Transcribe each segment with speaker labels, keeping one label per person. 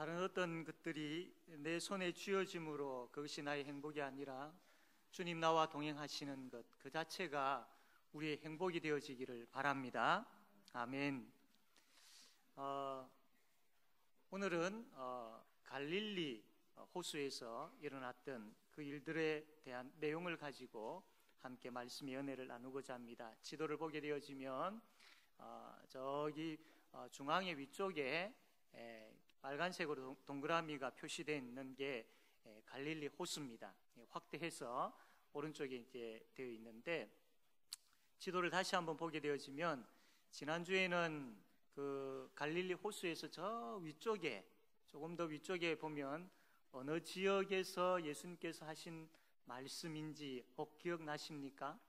Speaker 1: 다른 어떤 것들이 내 손에 쥐어짐으로 그것이 나의 행복이 아니라 주님 나와 동행하시는 것, 그 자체가 우리의 행복이 되어지기를 바랍니다. 아멘. 오늘은 갈릴리 호수에서 일어났던 그 일들에 대한 내용을 가지고 함께 말씀의 은혜를 나누고자 합니다. 지도를 보게 되어지면 저기 중앙의 위쪽에 빨간색으로 동그라미가 표시되어 있는 게 갈릴리 호수입니다. 확대해서 오른쪽에 이제 되어 있는데, 지도를 다시 한번 보게 되어지면 지난주에는 그 갈릴리 호수에서 저 위쪽에, 조금 더 위쪽에 보면 어느 지역에서 예수님께서 하신 말씀인지 혹 기억나십니까?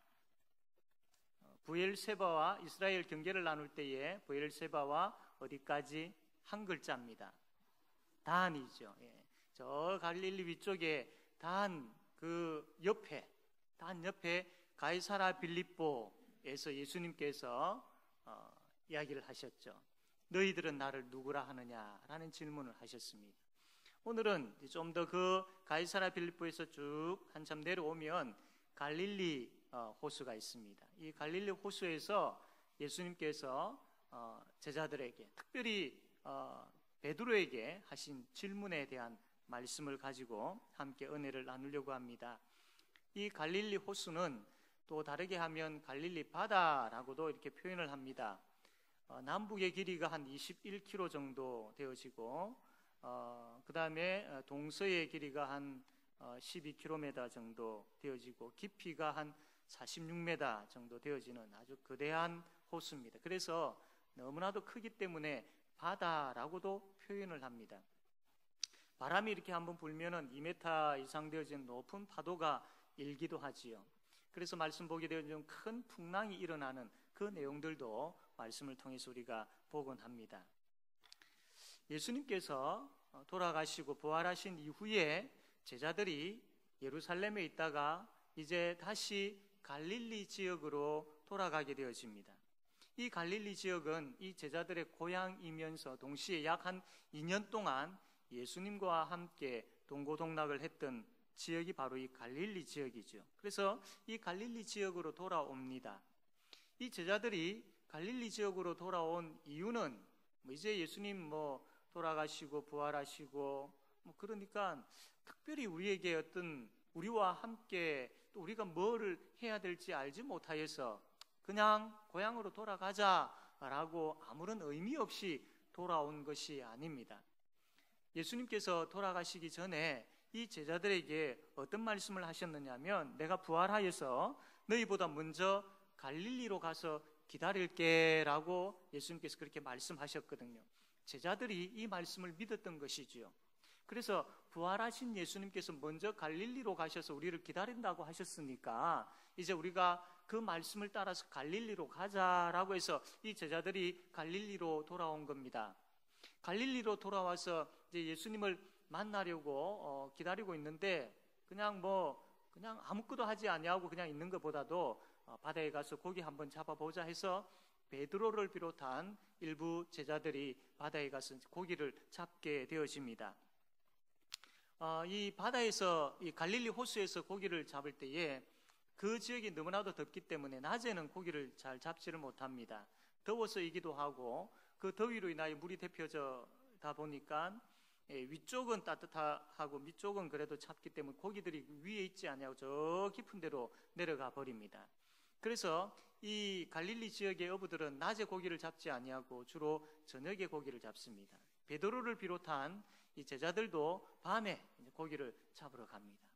Speaker 1: 브엘세바와 이스라엘 경계를 나눌 때에 브엘세바와 어디까지? 한 글자입니다. 단이죠. 저 갈릴리 위쪽에 단 옆에 가이사라 빌립보에서 예수님께서 이야기를 하셨죠. 너희들은 나를 누구라 하느냐라는 질문을 하셨습니다. 오늘은 좀 더 그 가이사라 빌립보에서 쭉 한참 내려오면 갈릴리 호수가 있습니다. 이 갈릴리 호수에서 예수님께서 제자들에게, 특별히 베드로에게 하신 질문에 대한 말씀을 가지고 함께 은혜를 나누려고 합니다. 이 갈릴리 호수는 또 다르게 하면 갈릴리 바다라고도 이렇게 표현을 합니다. 남북의 길이가 한 21km 정도 되어지고, 그 다음에 동서의 길이가 한 12km 정도 되어지고, 깊이가 한 46m 정도 되어지는 아주 거대한 호수입니다. 그래서 너무나도 크기 때문에 바다라고도 표현을 합니다. 바람이 이렇게 한번 불면은 2m 이상 되어진 높은 파도가 일기도 하지요. 그래서 말씀 보게 되면 큰 풍랑이 일어나는 그 내용들도 말씀을 통해서 우리가 보곤 합니다. 예수님께서 돌아가시고 부활하신 이후에 제자들이 예루살렘에 있다가 이제 다시 갈릴리 지역으로 돌아가게 되어집니다. 이 갈릴리 지역은 이 제자들의 고향이면서 동시에 약 한 2년 동안 예수님과 함께 동고동락을 했던 지역이 바로 이 갈릴리 지역이죠. 그래서 이 갈릴리 지역으로 돌아옵니다. 이 제자들이 갈릴리 지역으로 돌아온 이유는 이제 예수님 돌아가시고 부활하시고 그러니까 특별히 우리에게 어떤 우리와 함께 또 우리가 뭐를 해야 될지 알지 못하여서 그냥 고향으로 돌아가자라고 아무런 의미 없이 돌아온 것이 아닙니다. 예수님께서 돌아가시기 전에 이 제자들에게 어떤 말씀을 하셨느냐면, 내가 부활하여서 너희보다 먼저 갈릴리로 가서 기다릴게 라고 예수님께서 그렇게 말씀하셨거든요. 제자들이 이 말씀을 믿었던 것이지요. 그래서 부활하신 예수님께서 먼저 갈릴리로 가셔서 우리를 기다린다고 하셨으니까 이제 우리가 그 말씀을 따라서 갈릴리로 가자라고 해서 이 제자들이 갈릴리로 돌아온 겁니다. 갈릴리로 돌아와서 이제 예수님을 만나려고 기다리고 있는데 그냥 아무것도 하지 아니하고 그냥 있는 것보다도 바다에 가서 고기 한번 잡아보자 해서 베드로를 비롯한 일부 제자들이 바다에 가서 고기를 잡게 되어집니다. 이 바다에서 이 갈릴리 호수에서 고기를 잡을 때에 그 지역이 너무나도 덥기 때문에 낮에는 고기를 잘 잡지를 못합니다. 더워서이기도 하고 그 더위로 인하여 물이 데펴져다 보니까 위쪽은 따뜻하고 밑쪽은 그래도 찼기 때문에 고기들이 위에 있지 아니하고 저 깊은 데로 내려가 버립니다. 그래서 이 갈릴리 지역의 어부들은 낮에 고기를 잡지 아니하고 주로 저녁에 고기를 잡습니다. 베드로를 비롯한 이 제자들도 밤에 고기를 잡으러 갑니다.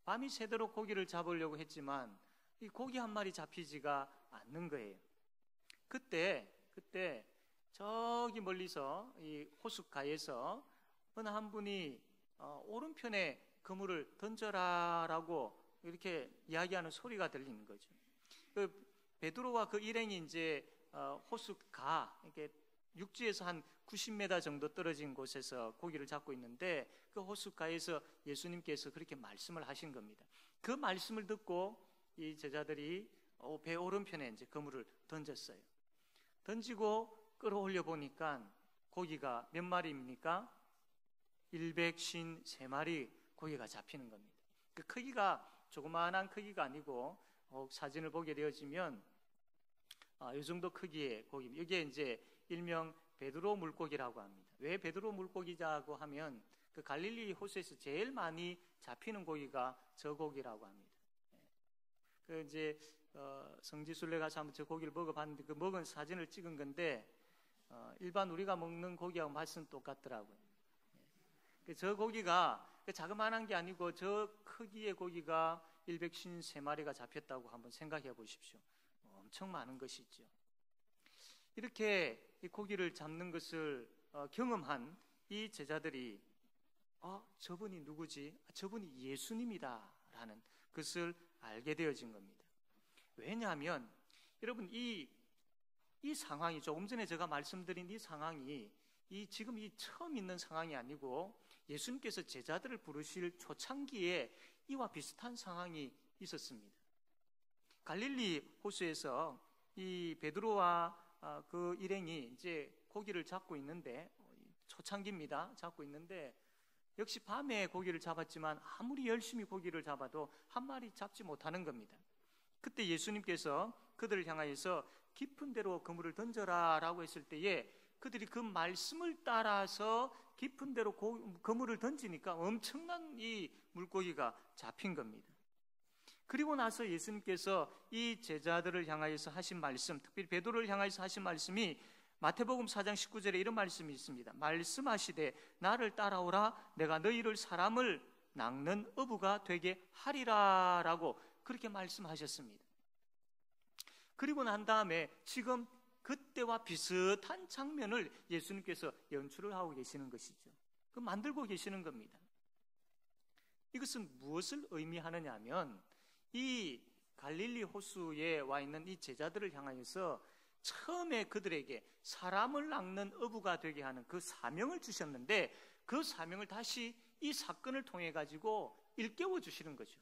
Speaker 1: 밤이 새도록 고기를 잡으려고 했지만 이 고기 한 마리 잡히지가 않는 거예요. 그때 저기 멀리서 이 호숫가에서 어느 한 분이 오른편에 그물을 던져라라고 이렇게 이야기하는 소리가 들리는 거죠. 그 베드로와 그 일행이 이제 호숫가, 이렇게 육지에서 한 90m 정도 떨어진 곳에서 고기를 잡고 있는데 그 호숫가에서 예수님께서 그렇게 말씀을 하신 겁니다. 그 말씀을 듣고 이 제자들이 배 오른편에 이제 그물을 던졌어요. 던지고 끌어올려 보니까 고기가 몇 마리입니까? 153마리 고기가 잡히는 겁니다. 그 크기가 조그마한 크기가 아니고 사진을 보게 되어지면 이 정도 크기의 고기. 이게 이제 일명 베드로 물고기라고 합니다. 왜 베드로 물고기라고 하면 그 갈릴리 호수에서 제일 많이 잡히는 고기가 저 고기라고 합니다. 그 이제 성지순례 가서 한번 저 고기를 먹어봤는데 그 먹은 사진을 찍은 건데 일반 우리가 먹는 고기하고 맛은 똑같더라고요. 저 고기가 자그마한 게 아니고 저 크기의 고기가 153마리가 잡혔다고 한번 생각해 보십시오. 엄청 많은 것이죠. 이렇게 이 고기를 잡는 것을 경험한 이 제자들이 저분이 누구지? 저분이 예수님이다 라는 것을 알게 되어진 겁니다. 왜냐하면 여러분 이 상황이 조금 전에 제가 말씀드린 이 상황이 지금 이 처음 있는 상황이 아니고 예수님께서 제자들을 부르실 초창기에 이와 비슷한 상황이 있었습니다. 갈릴리 호수에서 이 베드로와 그 일행이 이제 고기를 잡고 있는데 초창기입니다. 잡고 있는데 역시 밤에 고기를 잡았지만 아무리 열심히 고기를 잡아도 한 마리 잡지 못하는 겁니다. 그때 예수님께서 그들을 향하여서 깊은 데로 그물을 던져라 라고 했을 때에 그들이 그 말씀을 따라서 깊은 데로 그물을 던지니까 엄청난 이 물고기가 잡힌 겁니다. 그리고 나서 예수님께서 이 제자들을 향하여서 하신 말씀, 특별히 베드로를 향하여서 하신 말씀이 마태복음 4장 19절에 이런 말씀이 있습니다. 말씀하시되 나를 따라오라 내가 너희를 사람을 낚는 어부가 되게 하리라 라고 그렇게 말씀하셨습니다. 그리고 난 다음에 지금 그때와 비슷한 장면을 예수님께서 연출을 하고 계시는 것이죠. 그 만들고 계시는 겁니다. 이것은 무엇을 의미하느냐 하면 이 갈릴리 호수에 와 있는 이 제자들을 향하여서 처음에 그들에게 사람을 낚는 어부가 되게 하는 그 사명을 주셨는데 그 사명을 다시 이 사건을 통해 가지고 일깨워 주시는 거죠.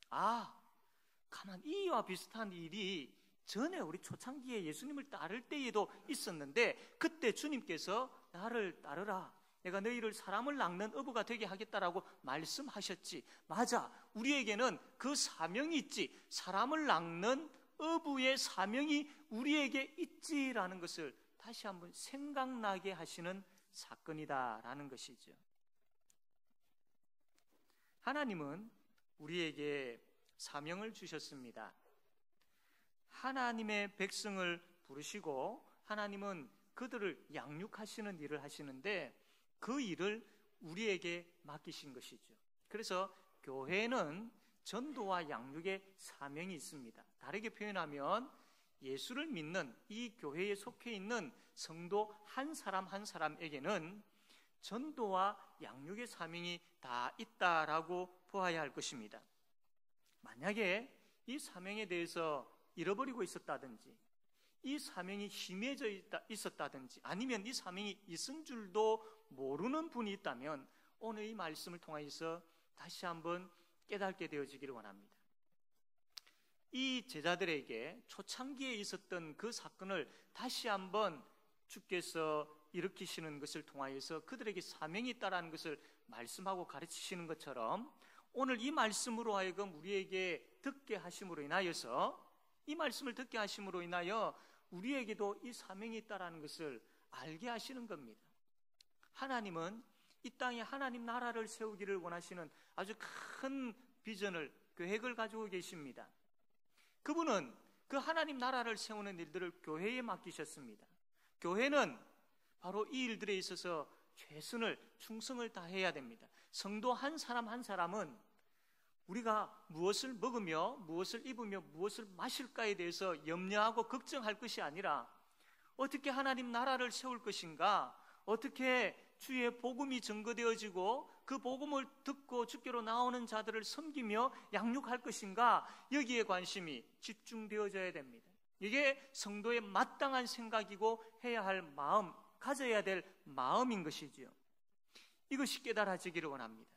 Speaker 1: 가만 이와 비슷한 일이 전에 우리 초창기에 예수님을 따를 때에도 있었는데 그때 주님께서 나를 따르라 내가 너희를 사람을 낚는 어부가 되게 하겠다라고 말씀하셨지. 맞아, 우리에게는 그 사명이 있지. 사람을 낚는 어부의 사명이 우리에게 있지라는 것을 다시 한번 생각나게 하시는 사건이다라는 것이죠. 하나님은 우리에게 사명을 주셨습니다. 하나님의 백성을 부르시고 하나님은 그들을 양육하시는 일을 하시는데 그 일을 우리에게 맡기신 것이죠. 그래서 교회는 전도와 양육의 사명이 있습니다. 다르게 표현하면 예수를 믿는 이 교회에 속해 있는 성도 한 사람 한 사람에게는 전도와 양육의 사명이 다 있다라고 보아야 할 것입니다. 만약에 이 사명에 대해서 잃어버리고 있었다든지 이 사명이 희미해져 있었다든지 아니면 이 사명이 있은 줄도 모르는 분이 있다면 오늘 이 말씀을 통해서 다시 한번 깨닫게 되어지기를 원합니다. 이 제자들에게 초창기에 있었던 그 사건을 다시 한번 주께서 일으키시는 것을 통하여서 그들에게 사명이 있다는 것을 말씀하고 가르치시는 것처럼 오늘 이 말씀으로 하여금 우리에게 듣게 하심으로 인하여서 이 말씀을 듣게 하심으로 인하여 우리에게도 이 사명이 있다는 것을 알게 하시는 겁니다. 하나님은 이 땅에 하나님 나라를 세우기를 원하시는 아주 큰 비전을, 계획을 가지고 계십니다. 그분은 그 하나님 나라를 세우는 일들을 교회에 맡기셨습니다. 교회는 바로 이 일들에 있어서 최선을, 충성을 다해야 됩니다. 성도 한 사람 한 사람은 우리가 무엇을 먹으며 무엇을 입으며 무엇을 마실까에 대해서 염려하고 걱정할 것이 아니라 어떻게 하나님 나라를 세울 것인가, 어떻게 주의 복음이 증거되어지고 그 복음을 듣고 주께로 나오는 자들을 섬기며 양육할 것인가, 여기에 관심이 집중되어져야 됩니다. 이게 성도의 마땅한 생각이고 해야 할 마음, 가져야 될 마음인 것이지요. 이것이 깨달아지기를 원합니다.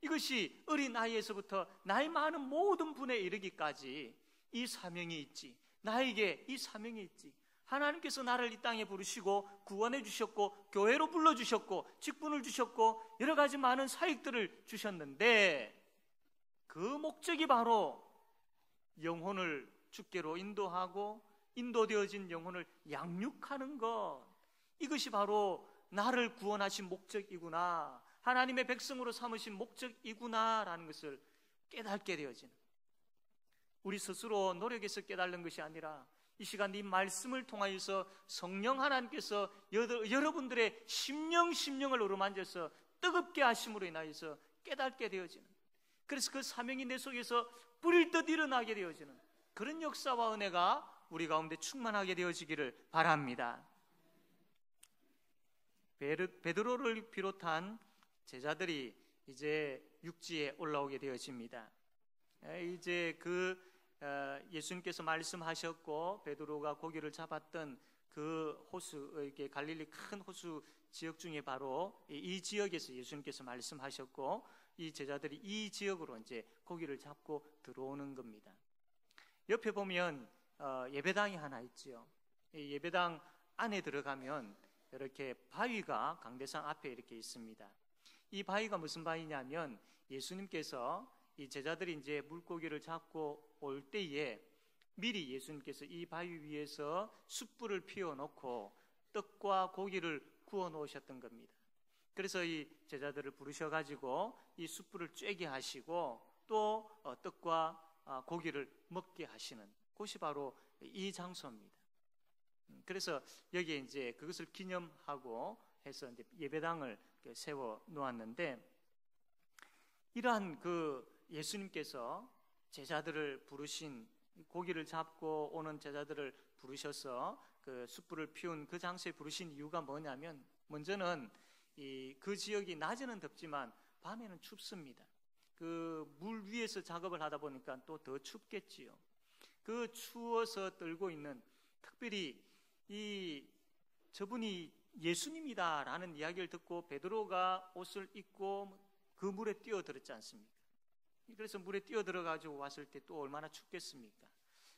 Speaker 1: 이것이 어린 나이에서부터 나이 많은 모든 분에 이르기까지 이 사명이 있지, 나에게 이 사명이 있지, 하나님께서 나를 이 땅에 부르시고 구원해 주셨고 교회로 불러주셨고 직분을 주셨고 여러 가지 많은 사역들을 주셨는데 그 목적이 바로 영혼을 주께로 인도하고 인도되어진 영혼을 양육하는 것, 이것이 바로 나를 구원하신 목적이구나, 하나님의 백성으로 삼으신 목적이구나라는 것을 깨닫게 되어지는, 우리 스스로 노력해서 깨닫는 것이 아니라 이 시간 이 말씀을 통하여서 성령 하나님께서 여러분들의 심령을 어루만져서 뜨겁게 하심으로 인하여서 깨닫게 되어지는, 그래서 그 사명이 내 속에서 뿌릴 듯 일어나게 되어지는 그런 역사와 은혜가 우리 가운데 충만하게 되어지기를 바랍니다. 베드로를 비롯한 제자들이 이제 육지에 올라오게 되어집니다. 이제 예수님께서 말씀하셨고 베드로가 고기를 잡았던 그 호수, 이게 갈릴리 큰 호수 지역 중에 바로 이 지역에서 예수님께서 말씀하셨고 이 제자들이 이 지역으로 이제 고기를 잡고 들어오는 겁니다. 옆에 보면 예배당이 하나 있지요. 이 예배당 안에 들어가면 이렇게 바위가 강대상 앞에 이렇게 있습니다. 이 바위가 무슨 바위냐면 예수님께서 이 제자들이 이제 물고기를 잡고 올 때에 미리 예수님께서 이 바위 위에서 숯불을 피워놓고 떡과 고기를 구워 놓으셨던 겁니다. 그래서 이 제자들을 부르셔가지고 이 숯불을 쬐게 하시고 또 떡과 고기를 먹게 하시는 곳이 바로 이 장소입니다. 그래서 여기에 이제 그것을 기념하고 해서 이제 예배당을 세워 놓았는데, 이러한 예수님께서 제자들을 부르신, 고기를 잡고 오는 제자들을 부르셔서 그 숯불을 피운 그 장소에 부르신 이유가 뭐냐면, 먼저는 그 지역이 낮에는 덥지만 밤에는 춥습니다. 그 물 위에서 작업을 하다 보니까 또 더 춥겠지요. 그 추워서 떨고 있는, 특별히 저분이 예수님이다라는 이야기를 듣고 베드로가 옷을 입고 그 물에 뛰어들었지 않습니까? 그래서 물에 뛰어들어가지고 왔을 때 또 얼마나 춥겠습니까?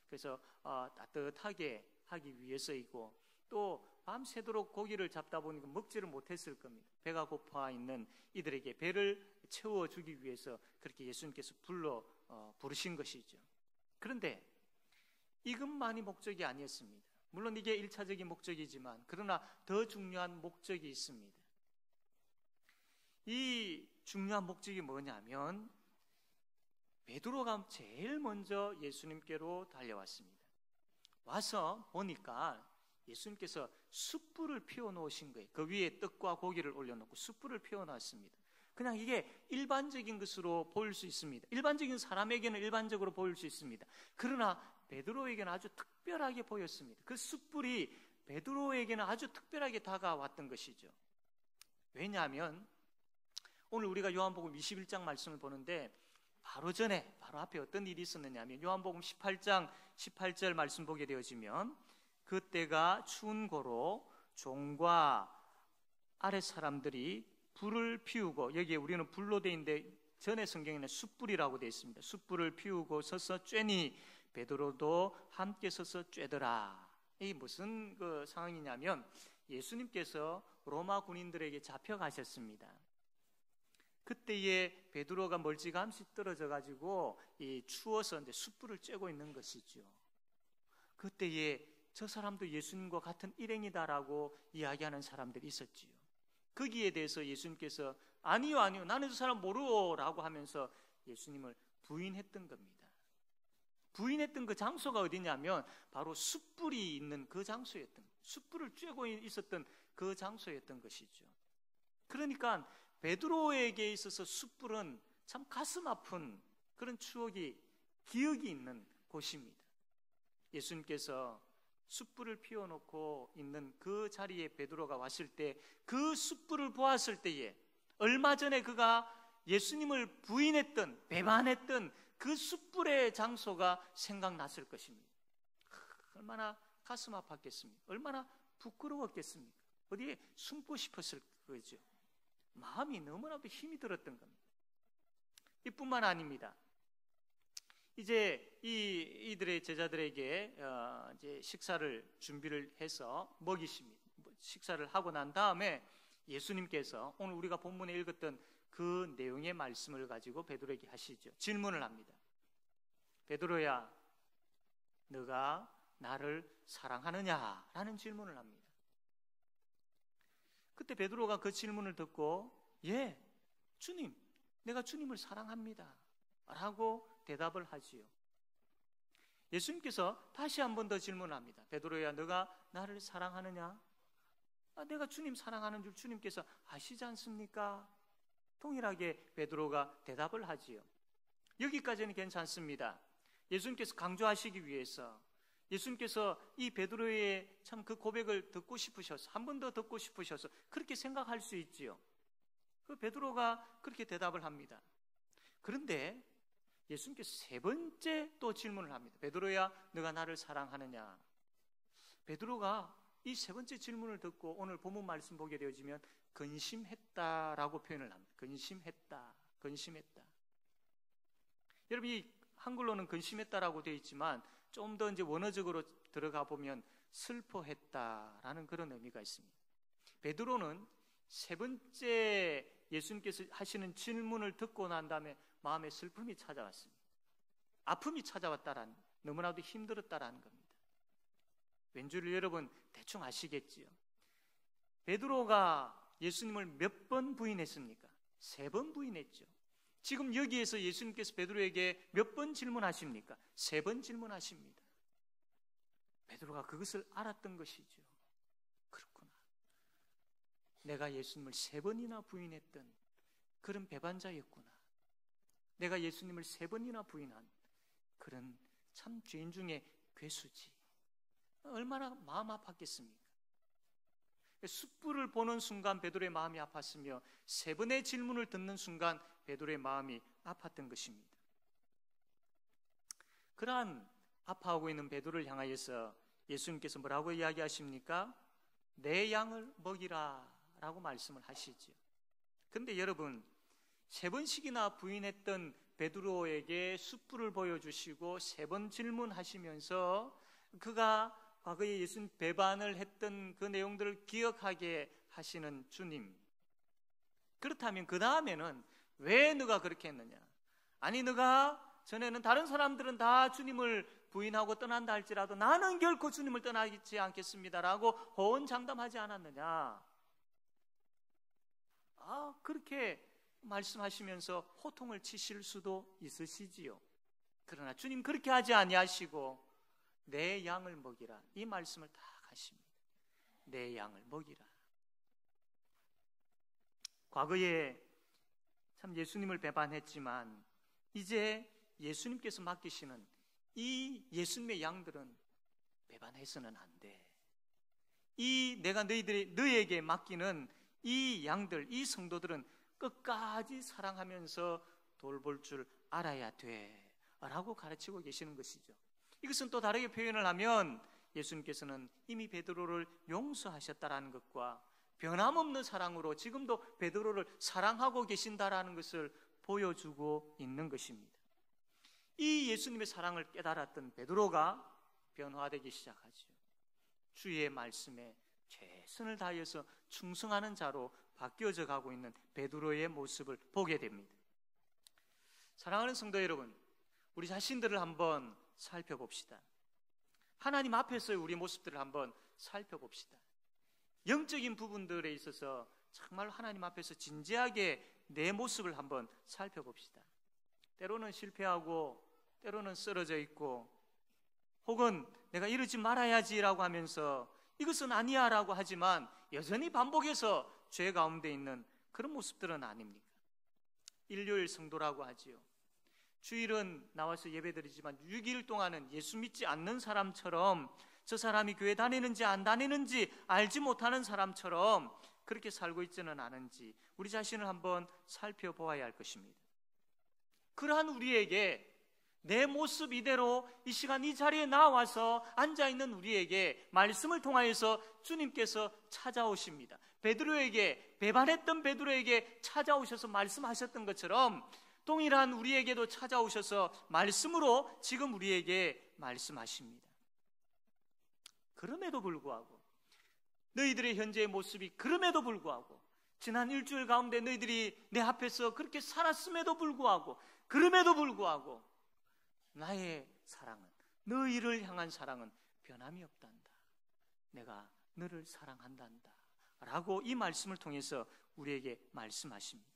Speaker 1: 그래서 따뜻하게 하기 위해서이고, 또 밤새도록 고기를 잡다 보니까 먹지를 못했을 겁니다. 배가 고파 있는 이들에게 배를 채워주기 위해서 그렇게 예수님께서 부르신 것이죠. 그런데 이것만이 목적이 아니었습니다. 물론 이게 1차적인 목적이지만 그러나 더 중요한 목적이 있습니다. 이 중요한 목적이 뭐냐면, 베드로가 제일 먼저 예수님께로 달려왔습니다. 와서 보니까 예수님께서 숯불을 피워놓으신 거예요. 그 위에 떡과 고기를 올려놓고 숯불을 피워놨습니다. 그냥 이게 일반적인 것으로 보일 수 있습니다. 일반적인 사람에게는 일반적으로 보일 수 있습니다. 그러나 베드로에게는 아주 특별하게 보였습니다. 그 숯불이 베드로에게는 아주 특별하게 다가왔던 것이죠. 왜냐하면 오늘 우리가 요한복음 21장 말씀을 보는데 바로 앞에 어떤 일이 있었느냐 하면, 요한복음 18장 18절 말씀 보게 되어지면, 그때가 추운 고로 종과 아랫 사람들이 불을 피우고, 여기에 우리는 불로 되어 있는데 전에 성경에는 숯불이라고 되어 있습니다. 숯불을 피우고 서서 쬐니 베드로도 함께 서서 쬐더라. 이 무슨 상황이냐면, 예수님께서 로마 군인들에게 잡혀가셨습니다. 그때에 베드로가 멀찌감치 떨어져 가지고 추워서 이제 숯불을 쬐고 있는 것이죠. 그때에 저 사람도 예수님과 같은 일행이다라고 이야기하는 사람들이 있었지요. 거기에 대해서 예수님께서 아니요, 나는 저 사람 모르오라고 하면서 예수님을 부인했던 겁니다. 부인했던 그 장소가 어디냐면 바로 숯불이 있는 그 장소였던, 숯불을 쬐고 있었던 그 장소였던 것이죠. 그러니까 베드로에게 있어서 숯불은 참 가슴 아픈 그런 기억이 있는 곳입니다. 예수님께서 숯불을 피워놓고 있는 그 자리에 베드로가 왔을 때, 그 숯불을 보았을 때에 얼마 전에 그가 예수님을 부인했던, 배반했던 그 숯불의 장소가 생각났을 것입니다. 얼마나 가슴 아팠겠습니까? 얼마나 부끄러웠겠습니까? 어디에 숨고 싶었을 거죠. 마음이 너무나도 힘이 들었던 겁니다. 이뿐만 아닙니다. 이제 이들의 제자들에게 이제 식사를 준비를 해서 먹이십니다. 식사를 하고 난 다음에 예수님께서 오늘 우리가 본문에 읽었던 그 내용의 말씀을 가지고 베드로에게 하시죠. 질문을 합니다. 베드로야, 너가 나를 사랑하느냐? 라는 질문을 합니다. 그때 베드로가 그 질문을 듣고 예, 주님, 내가 주님을 사랑합니다 라고 대답을 하지요. 예수님께서 다시 한 번 더 질문합니다. 베드로야, 너가 나를 사랑하느냐? 내가 주님 사랑하는 줄 주님께서 아시지 않습니까? 동일하게 베드로가 대답을 하지요. 여기까지는 괜찮습니다. 예수님께서 강조하시기 위해서 예수님께서 이 베드로의 참 그 고백을 듣고 싶으셔서 한 번 더 듣고 싶으셔서 그렇게 생각할 수 있지요. 그 베드로가 그렇게 대답을 합니다. 그런데 예수님께서 세 번째 또 질문을 합니다. 베드로야, 너가 나를 사랑하느냐? 베드로가 이 세 번째 질문을 듣고 오늘 본문 말씀 보게 되어지면 근심했다라고 표현을 합니다. 근심했다. 여러분, 이 한글로는 근심했다라고 되어 있지만 좀 더 이제 원어적으로 들어가 보면 슬퍼했다라는 그런 의미가 있습니다. 베드로는 세 번째 예수님께서 하시는 질문을 듣고 난 다음에 마음에 슬픔이 찾아왔습니다. 아픔이 찾아왔다라는, 너무나도 힘들었다라는 겁니다. 왠줄 여러분 대충 아시겠지요? 베드로가 예수님을 몇 번 부인했습니까? 3번 부인했죠. 지금 여기에서 예수님께서 베드로에게 몇 번 질문하십니까? 3번 질문하십니다. 베드로가 그것을 알았던 것이죠. 그렇구나. 내가 예수님을 3번이나 부인했던 그런 배반자였구나. 내가 예수님을 3번이나 부인한 그런 참 죄인 중에 괴수지. 얼마나 마음 아팠겠습니까? 숯불을 보는 순간 베드로의 마음이 아팠으며 3번의 질문을 듣는 순간 베드로의 마음이 아팠던 것입니다. 그러한 아파하고 있는 베드로를 향하여서 예수님께서 뭐라고 이야기하십니까? 내 양을 먹이라 라고 말씀을 하시죠. 그런데 여러분, 3번씩이나 부인했던 베드로에게 숯불을 보여주시고 3번 질문하시면서 그가 과거에 예수님 배반을 했던 그 내용들을 기억하게 하시는 주님, 그렇다면 그 다음에는 왜 너가 그렇게 했느냐? 아니, 너가 전에는 다른 사람들은 다 주님을 부인하고 떠난다 할지라도 나는 결코 주님을 떠나지 않겠습니다라고 호언장담하지 않았느냐? 그렇게 말씀하시면서 호통을 치실 수도 있으시지요. 그러나 주님 그렇게 하지 아니하시고 내 양을 먹이라, 이 말씀을 다 하십니다. 내 양을 먹이라. 과거에 참 예수님을 배반했지만 이제 예수님께서 맡기시는 이 예수님의 양들은 배반해서는 안 돼. 이 내가 너희에게 맡기는 이 양들, 이 성도들은 끝까지 사랑하면서 돌볼 줄 알아야 돼 라고 가르치고 계시는 것이죠. 이것은 또 다르게 표현을 하면 예수님께서는 이미 베드로를 용서하셨다라는 것과 변함없는 사랑으로 지금도 베드로를 사랑하고 계신다라는 것을 보여주고 있는 것입니다. 이 예수님의 사랑을 깨달았던 베드로가 변화되기 시작하죠. 주의 말씀에 최선을 다해서 충성하는 자로 바뀌어져 가고 있는 베드로의 모습을 보게 됩니다. 사랑하는 성도 여러분, 우리 자신들을 한번 살펴봅시다. 하나님 앞에서의 우리 모습들을 한번 살펴봅시다. 영적인 부분들에 있어서 정말 하나님 앞에서 진지하게 내 모습을 한번 살펴봅시다. 때로는 실패하고 때로는 쓰러져 있고 혹은 내가 이러지 말아야지라고 하면서 이것은 아니야 라고 하지만 여전히 반복해서 죄 가운데 있는 그런 모습들은 아닙니까? 일요일 성도라고 하지요. 주일은 나와서 예배드리지만 6일 동안은 예수 믿지 않는 사람처럼, 저 사람이 교회 다니는지 안 다니는지 알지 못하는 사람처럼 그렇게 살고 있지는 않은지 우리 자신을 한번 살펴보아야 할 것입니다. 그러한 우리에게 내 모습 이대로 이 시간 이 자리에 나와서 앉아있는 우리에게 말씀을 통하여서 주님께서 찾아오십니다. 베드로에게, 배반했던 베드로에게 찾아오셔서 말씀하셨던 것처럼 동일한 우리에게도 찾아오셔서 말씀으로 지금 우리에게 말씀하십니다. 그럼에도 불구하고 너희들의 현재의 모습이 그럼에도 불구하고 지난 일주일 가운데 너희들이 내 앞에서 그렇게 살았음에도 불구하고 그럼에도 불구하고 나의 사랑은, 너희를 향한 사랑은 변함이 없단다. 내가 너를 사랑한단다 라고 이 말씀을 통해서 우리에게 말씀하십니다.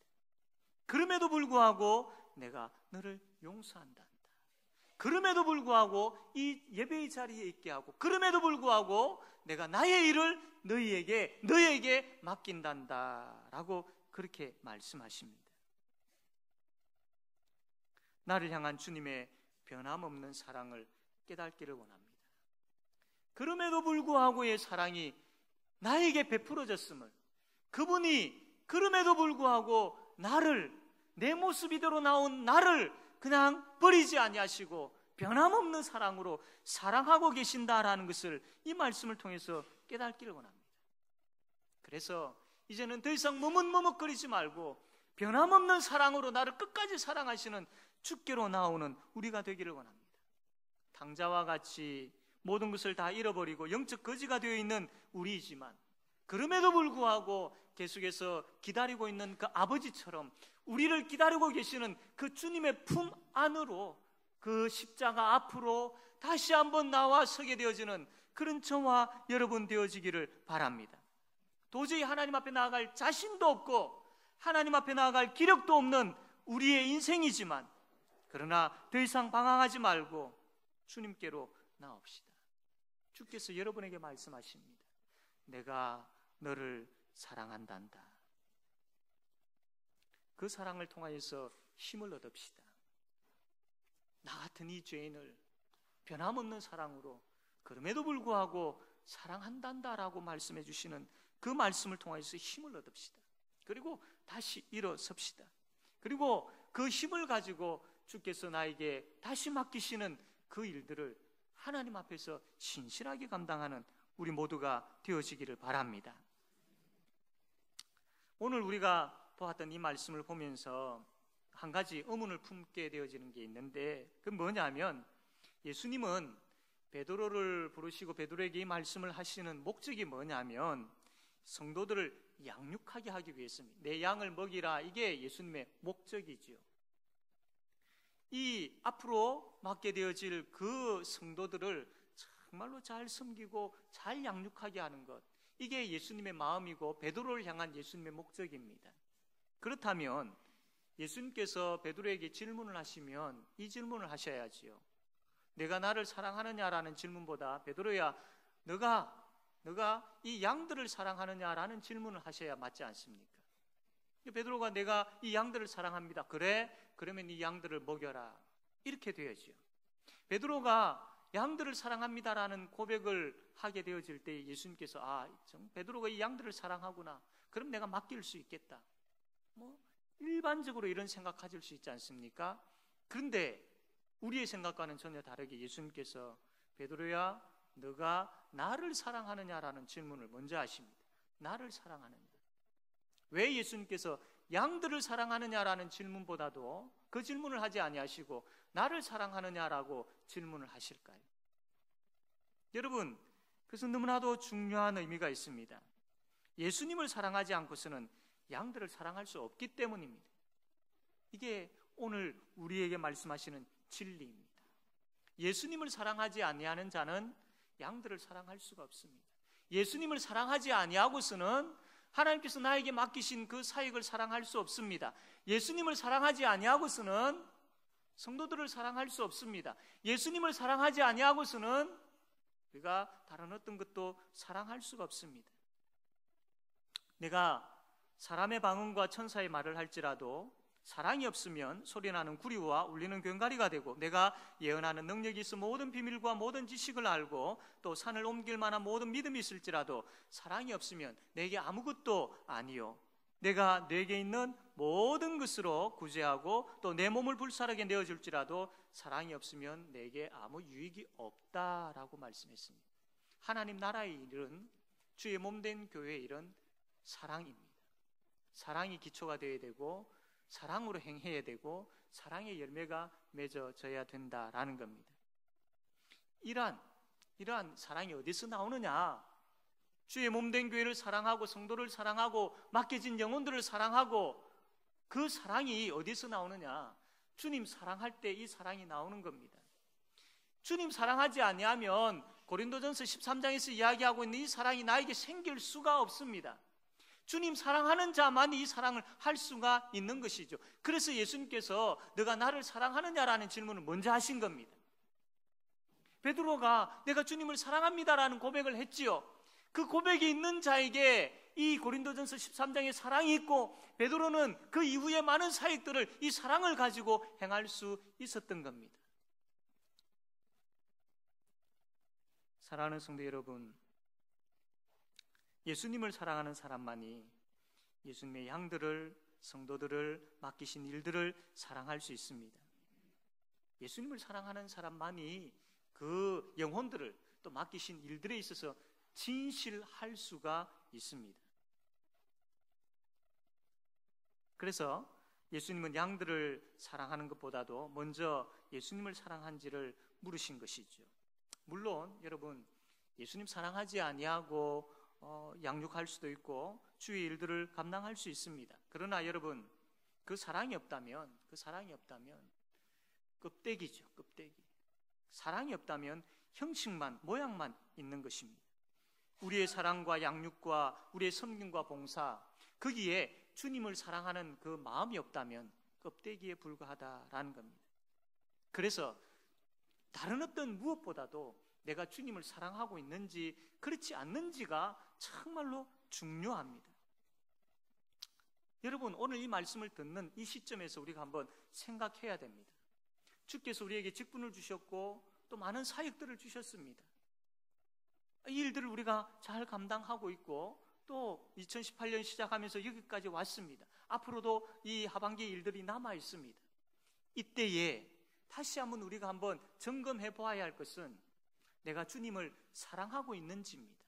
Speaker 1: 그럼에도 불구하고 내가 너를 용서한단다. 그럼에도 불구하고 이 예배의 자리에 있게 하고, 그럼에도 불구하고 내가 나의 일을 너희에게 맡긴단다 라고 그렇게 말씀하십니다. 나를 향한 주님의 변함없는 사랑을 깨닫기를 원합니다. 그럼에도 불구하고의 사랑이 나에게 베풀어졌음을, 그분이 그럼에도 불구하고 나를, 내 모습 이대로 나온 나를 그냥 버리지 아니하시고 변함없는 사랑으로 사랑하고 계신다라는 것을 이 말씀을 통해서 깨닫기를 원합니다. 그래서 이제는 더 이상 머뭇머뭇거리지 말고 변함없는 사랑으로 나를 끝까지 사랑하시는 주께로 나오는 우리가 되기를 원합니다. 당자와 같이 모든 것을 다 잃어버리고 영적 거지가 되어 있는 우리이지만 그럼에도 불구하고 계속해서 기다리고 있는 그 아버지처럼 우리를 기다리고 계시는 그 주님의 품 안으로, 그 십자가 앞으로 다시 한번 나와 서게 되어지는 그런 저와 여러분 되어지기를 바랍니다. 도저히 하나님 앞에 나아갈 자신도 없고 하나님 앞에 나아갈 기력도 없는 우리의 인생이지만, 그러나 더 이상 방황하지 말고 주님께로 나옵시다. 주께서 여러분에게 말씀하십니다. 내가 너를 사랑한단다. 그 사랑을 통하여서 힘을 얻읍시다. 나 같은 이 죄인을 변함없는 사랑으로 그럼에도 불구하고 사랑한단다라고 말씀해 주시는 그 말씀을 통해서 힘을 얻읍시다. 그리고 다시 일어섭시다. 그리고 그 힘을 가지고 주께서 나에게 다시 맡기시는 그 일들을 하나님 앞에서 신실하게 감당하는 우리 모두가 되어지기를 바랍니다. 오늘 우리가 보았던 이 말씀을 보면서 한 가지 의문을 품게 되어지는 게 있는데, 그건 뭐냐면 예수님은 베드로를 부르시고 베드로에게 이 말씀을 하시는 목적이 뭐냐면 성도들을 양육하게 하기 위해서입니다. 내 양을 먹이라, 이게 예수님의 목적이지요. 이 앞으로 맡게 되어질 그 성도들을 정말로 잘 섬기고 잘 양육하게 하는 것, 이게 예수님의 마음이고 베드로를 향한 예수님의 목적입니다. 그렇다면 예수님께서 베드로에게 질문을 하시면 이 질문을 하셔야지요. 내가 나를 사랑하느냐라는 질문보다 베드로야, 너가 이 양들을 사랑하느냐라는 질문을 하셔야 맞지 않습니까? 베드로가 내가 이 양들을 사랑합니다. 그래? 그러면 이 양들을 먹여라. 이렇게 되어지요. 베드로가 양들을 사랑합니다라는 고백을 하게 되어질 때 예수님께서 베드로가 이 양들을 사랑하구나. 그럼 내가 맡길 수 있겠다. 일반적으로 이런 생각 가질 수 있지 않습니까? 그런데 우리의 생각과는 전혀 다르게 예수님께서 베드로야, 너가 나를 사랑하느냐라는 질문을 먼저 하십니다. 나를 사랑하느냐. 왜 예수님께서 양들을 사랑하느냐라는 질문보다도 그 질문을 하지 아니하시고 나를 사랑하느냐라고 질문을 하실까요? 여러분, 그래서 너무나도 중요한 의미가 있습니다. 예수님을 사랑하지 않고서는 양들을 사랑할 수 없기 때문입니다. 이게 오늘 우리에게 말씀하시는 진리입니다. 예수님을 사랑하지 아니하는 자는 양들을 사랑할 수가 없습니다. 예수님을 사랑하지 아니하고서는 하나님께서 나에게 맡기신 그 사역을 사랑할 수 없습니다. 예수님을 사랑하지 아니하고서는 성도들을 사랑할 수 없습니다. 예수님을 사랑하지 아니하고서는 우리가 다른 어떤 것도 사랑할 수가 없습니다. 내가 사람의 방언과 천사의 말을 할지라도 사랑이 없으면 소리나는 구리와 울리는 꽹과리가 되고, 내가 예언하는 능력이 있어 모든 비밀과 모든 지식을 알고 또 산을 옮길 만한 모든 믿음이 있을지라도 사랑이 없으면 내게 아무것도 아니요, 내가 내게 있는 모든 것으로 구제하고 또 내 몸을 불사르게 내어줄지라도 사랑이 없으면 내게 아무 유익이 없다라고 말씀했습니다. 하나님 나라의 일은, 주의 몸된 교회의 일은 사랑입니다. 사랑이 기초가 되어야 되고 사랑으로 행해야 되고 사랑의 열매가 맺어져야 된다라는 겁니다. 이러한 사랑이 어디서 나오느냐? 주의 몸된 교회를 사랑하고 성도를 사랑하고 맡겨진 영혼들을 사랑하고 그 사랑이 어디서 나오느냐? 주님 사랑할 때 이 사랑이 나오는 겁니다. 주님 사랑하지 아니하면 고린도전서 13장에서 이야기하고 있는 이 사랑이 나에게 생길 수가 없습니다. 주님 사랑하는 자만이 이 사랑을 할 수가 있는 것이죠. 그래서 예수님께서 너가 나를 사랑하느냐라는 질문을 먼저 하신 겁니다. 베드로가 내가 주님을 사랑합니다라는 고백을 했지요. 그 고백이 있는 자에게 이 고린도전서 13장의 사랑이 있고 베드로는 그 이후에 많은 사역들을 이 사랑을 가지고 행할 수 있었던 겁니다. 사랑하는 성도 여러분, 예수님을 사랑하는 사람만이 예수님의 양들을, 성도들을, 맡기신 일들을 사랑할 수 있습니다. 예수님을 사랑하는 사람만이 그 영혼들을 또 맡기신 일들에 있어서 진실할 수가 있습니다. 그래서 예수님은 양들을 사랑하는 것보다도 먼저 예수님을 사랑한지를 물으신 것이죠. 물론 여러분, 예수님 사랑하지 아니하고 양육할 수도 있고 주의 일들을 감당할 수 있습니다. 그러나 여러분, 그 사랑이 없다면 껍데기죠, 껍데기. 사랑이 없다면 형식만, 모양만 있는 것입니다. 우리의 사랑과 양육과 우리의 섬김과 봉사, 거기에 주님을 사랑하는 그 마음이 없다면 껍데기에 불과하다라는 겁니다. 그래서 다른 어떤 무엇보다도 내가 주님을 사랑하고 있는지 그렇지 않는지가 정말로 중요합니다. 여러분, 오늘 이 말씀을 듣는 이 시점에서 우리가 한번 생각해야 됩니다. 주께서 우리에게 직분을 주셨고 또 많은 사역들을 주셨습니다. 이 일들을 우리가 잘 감당하고 있고 또 2018년 시작하면서 여기까지 왔습니다. 앞으로도 이 하반기 일들이 남아 있습니다. 이때에 다시 한번 우리가 한번 점검해 보아야 할 것은 내가 주님을 사랑하고 있는지입니다.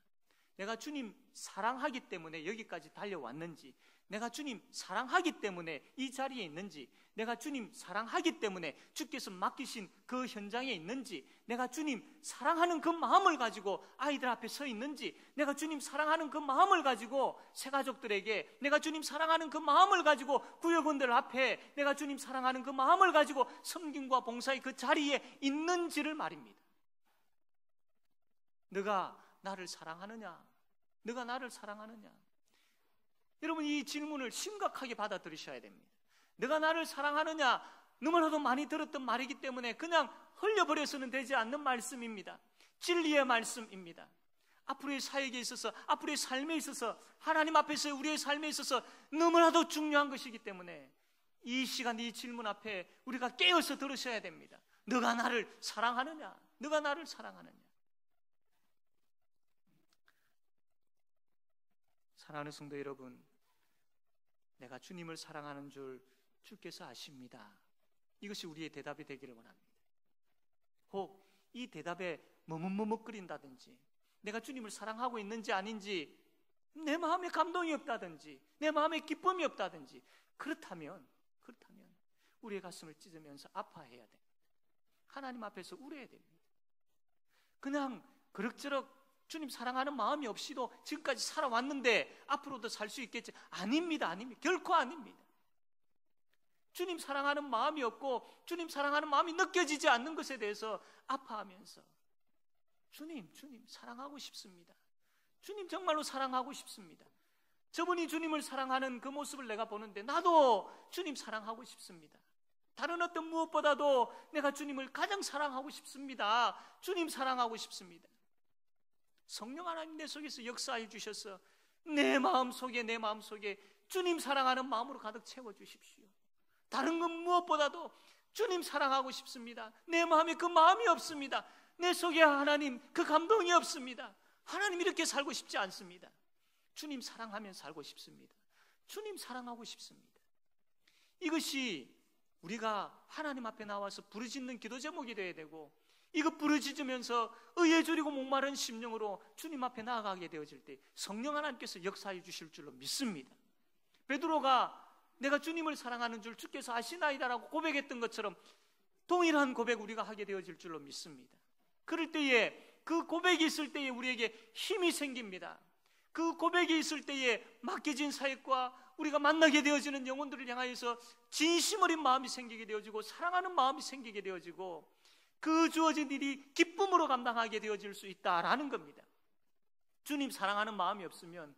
Speaker 1: 내가 주님 사랑하기 때문에 여기까지 달려왔는지, 내가 주님 사랑하기 때문에 이 자리에 있는지, 내가 주님 사랑하기 때문에 주께서 맡기신 그 현장에 있는지, 내가 주님 사랑하는 그 마음을 가지고 아이들 앞에 서 있는지, 내가 주님 사랑하는 그 마음을 가지고 새가족들에게, 내가 주님 사랑하는 그 마음을 가지고 구역원들 앞에 내가 주님 사랑하는 그 마음을 가지고 섬김과 봉사의 그 자리에 있는지를 말입니다. 너가 나를 사랑하느냐? 너가 나를 사랑하느냐? 여러분, 이 질문을 심각하게 받아들이셔야 됩니다. 너가 나를 사랑하느냐? 너무나도 많이 들었던 말이기 때문에 그냥 흘려버려서는 되지 않는 말씀입니다. 진리의 말씀입니다. 앞으로의 사역에 있어서, 앞으로의 삶에 있어서, 하나님 앞에서 우리의 삶에 있어서 너무나도 중요한 것이기 때문에 이 시간, 이 질문 앞에 우리가 깨어서 들으셔야 됩니다. 너가 나를 사랑하느냐? 너가 나를 사랑하느냐? 사랑하는 성도 여러분, 내가 주님을 사랑하는 줄 주께서 아십니다. 이것이 우리의 대답이 되기를 원합니다. 혹 이 대답에 머뭇머뭇거린다든지, 내가 주님을 사랑하고 있는지 아닌지 내 마음에 감동이 없다든지, 내 마음에 기쁨이 없다든지, 그렇다면 우리의 가슴을 찢으면서 아파해야 됩니다. 하나님 앞에서 울어야 됩니다. 그냥 그럭저럭 주님 사랑하는 마음이 없이도 지금까지 살아왔는데 앞으로도 살 수 있겠지? 아닙니다. 결코 아닙니다. 주님 사랑하는 마음이 없고 주님 사랑하는 마음이 느껴지지 않는 것에 대해서 아파하면서 주님 사랑하고 싶습니다. 주님 정말로 사랑하고 싶습니다. 저분이 주님을 사랑하는 그 모습을 내가 보는데 나도 주님 사랑하고 싶습니다. 다른 어떤 무엇보다도 내가 주님을 가장 사랑하고 싶습니다. 주님 사랑하고 싶습니다. 성령 하나님 내 속에서 역사해 주셔서 내 마음속에 주님 사랑하는 마음으로 가득 채워주십시오. 다른 것 무엇보다도 주님 사랑하고 싶습니다. 내 마음에 그 마음이 없습니다. 내 속에 하나님 그 감동이 없습니다. 하나님 이렇게 살고 싶지 않습니다. 주님 사랑하면 살고 싶습니다. 주님 사랑하고 싶습니다. 이것이 우리가 하나님 앞에 나와서 부르짖는 기도 제목이 되어야 되고, 이거 부르짖으면서 의에 줄이고 목마른 심령으로 주님 앞에 나아가게 되어질 때 성령 하나님께서 역사해 주실 줄로 믿습니다. 베드로가 내가 주님을 사랑하는 줄 주께서 아시나이다라고 고백했던 것처럼 동일한 고백 우리가 하게 되어질 줄로 믿습니다. 그럴 때에, 그 고백이 있을 때에 우리에게 힘이 생깁니다. 그 고백이 있을 때에 맡겨진 사역과 우리가 만나게 되어지는 영혼들을 향하여서 진심 어린 마음이 생기게 되어지고 사랑하는 마음이 생기게 되어지고 그 주어진 일이 기쁨으로 감당하게 되어질 수 있다라는 겁니다. 주님 사랑하는 마음이 없으면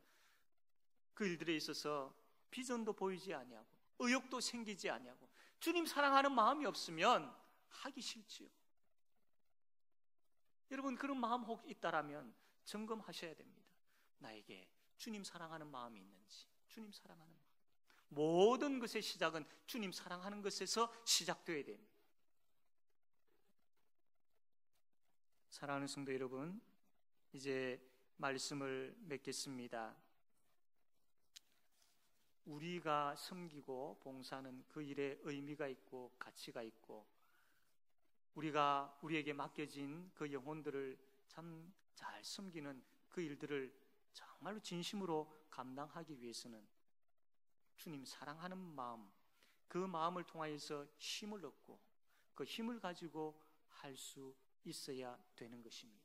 Speaker 1: 그 일들에 있어서 비전도 보이지 아니하고 의욕도 생기지 아니하고 주님 사랑하는 마음이 없으면 하기 싫지요. 여러분, 그런 마음 혹 있다라면 점검하셔야 됩니다. 나에게 주님 사랑하는 마음이 있는지. 주님 사랑하는 마음. 모든 것의 시작은 주님 사랑하는 것에서 시작되어야 됩니다. 사랑하는 성도 여러분, 이제 말씀을 맺겠습니다. 우리가 섬기고 봉사하는 그 일에 의미가 있고 가치가 있고 우리가 우리에게 맡겨진 그 영혼들을 참 잘 섬기는 그 일들을 정말로 진심으로 감당하기 위해서는 주님 사랑하는 마음, 그 마음을 통하여서 힘을 얻고 그 힘을 가지고 할 수 있어야 되는 것입니다.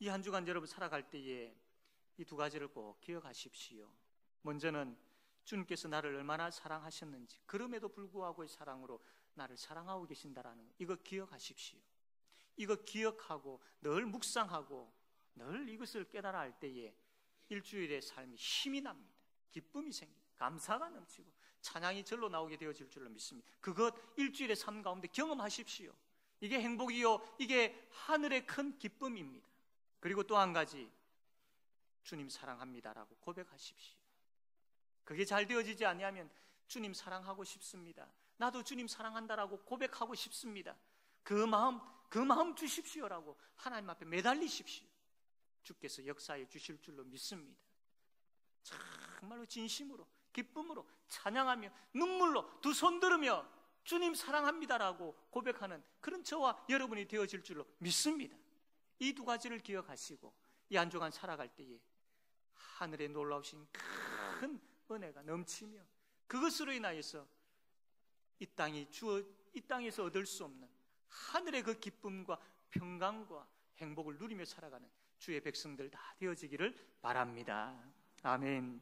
Speaker 1: 이 한 주간 여러분 살아갈 때에 이 두 가지를 꼭 기억하십시오. 먼저는 주님께서 나를 얼마나 사랑하셨는지, 그럼에도 불구하고의 사랑으로 나를 사랑하고 계신다라는 거, 이거 기억하십시오. 이거 기억하고 늘 묵상하고 늘 이것을 깨달아 할 때에 일주일의 삶이 힘이 납니다. 기쁨이 생깁니다. 감사가 넘치고 찬양이 절로 나오게 되어질 줄로 믿습니다. 그것 일주일의 삶 가운데 경험하십시오. 이게 행복이요, 이게 하늘의 큰 기쁨입니다. 그리고 또 한 가지, 주님 사랑합니다라고 고백하십시오. 그게 잘 되어지지 아니하면 주님 사랑하고 싶습니다, 나도 주님 사랑한다라고 고백하고 싶습니다, 그 마음 주십시오라고 하나님 앞에 매달리십시오. 주께서 역사해 주실 줄로 믿습니다. 정말로 진심으로 기쁨으로 찬양하며 눈물로 두 손 들으며 주님 사랑합니다라고 고백하는 그런 저와 여러분이 되어질 줄로 믿습니다. 이 두 가지를 기억하시고 이 한 주간 살아갈 때에 하늘에 놀라우신 큰 은혜가 넘치며 그것으로 인하여서 이 땅에서 얻을 수 없는 하늘의 그 기쁨과 평강과 행복을 누리며 살아가는 주의 백성들 다 되어지기를 바랍니다. 아멘.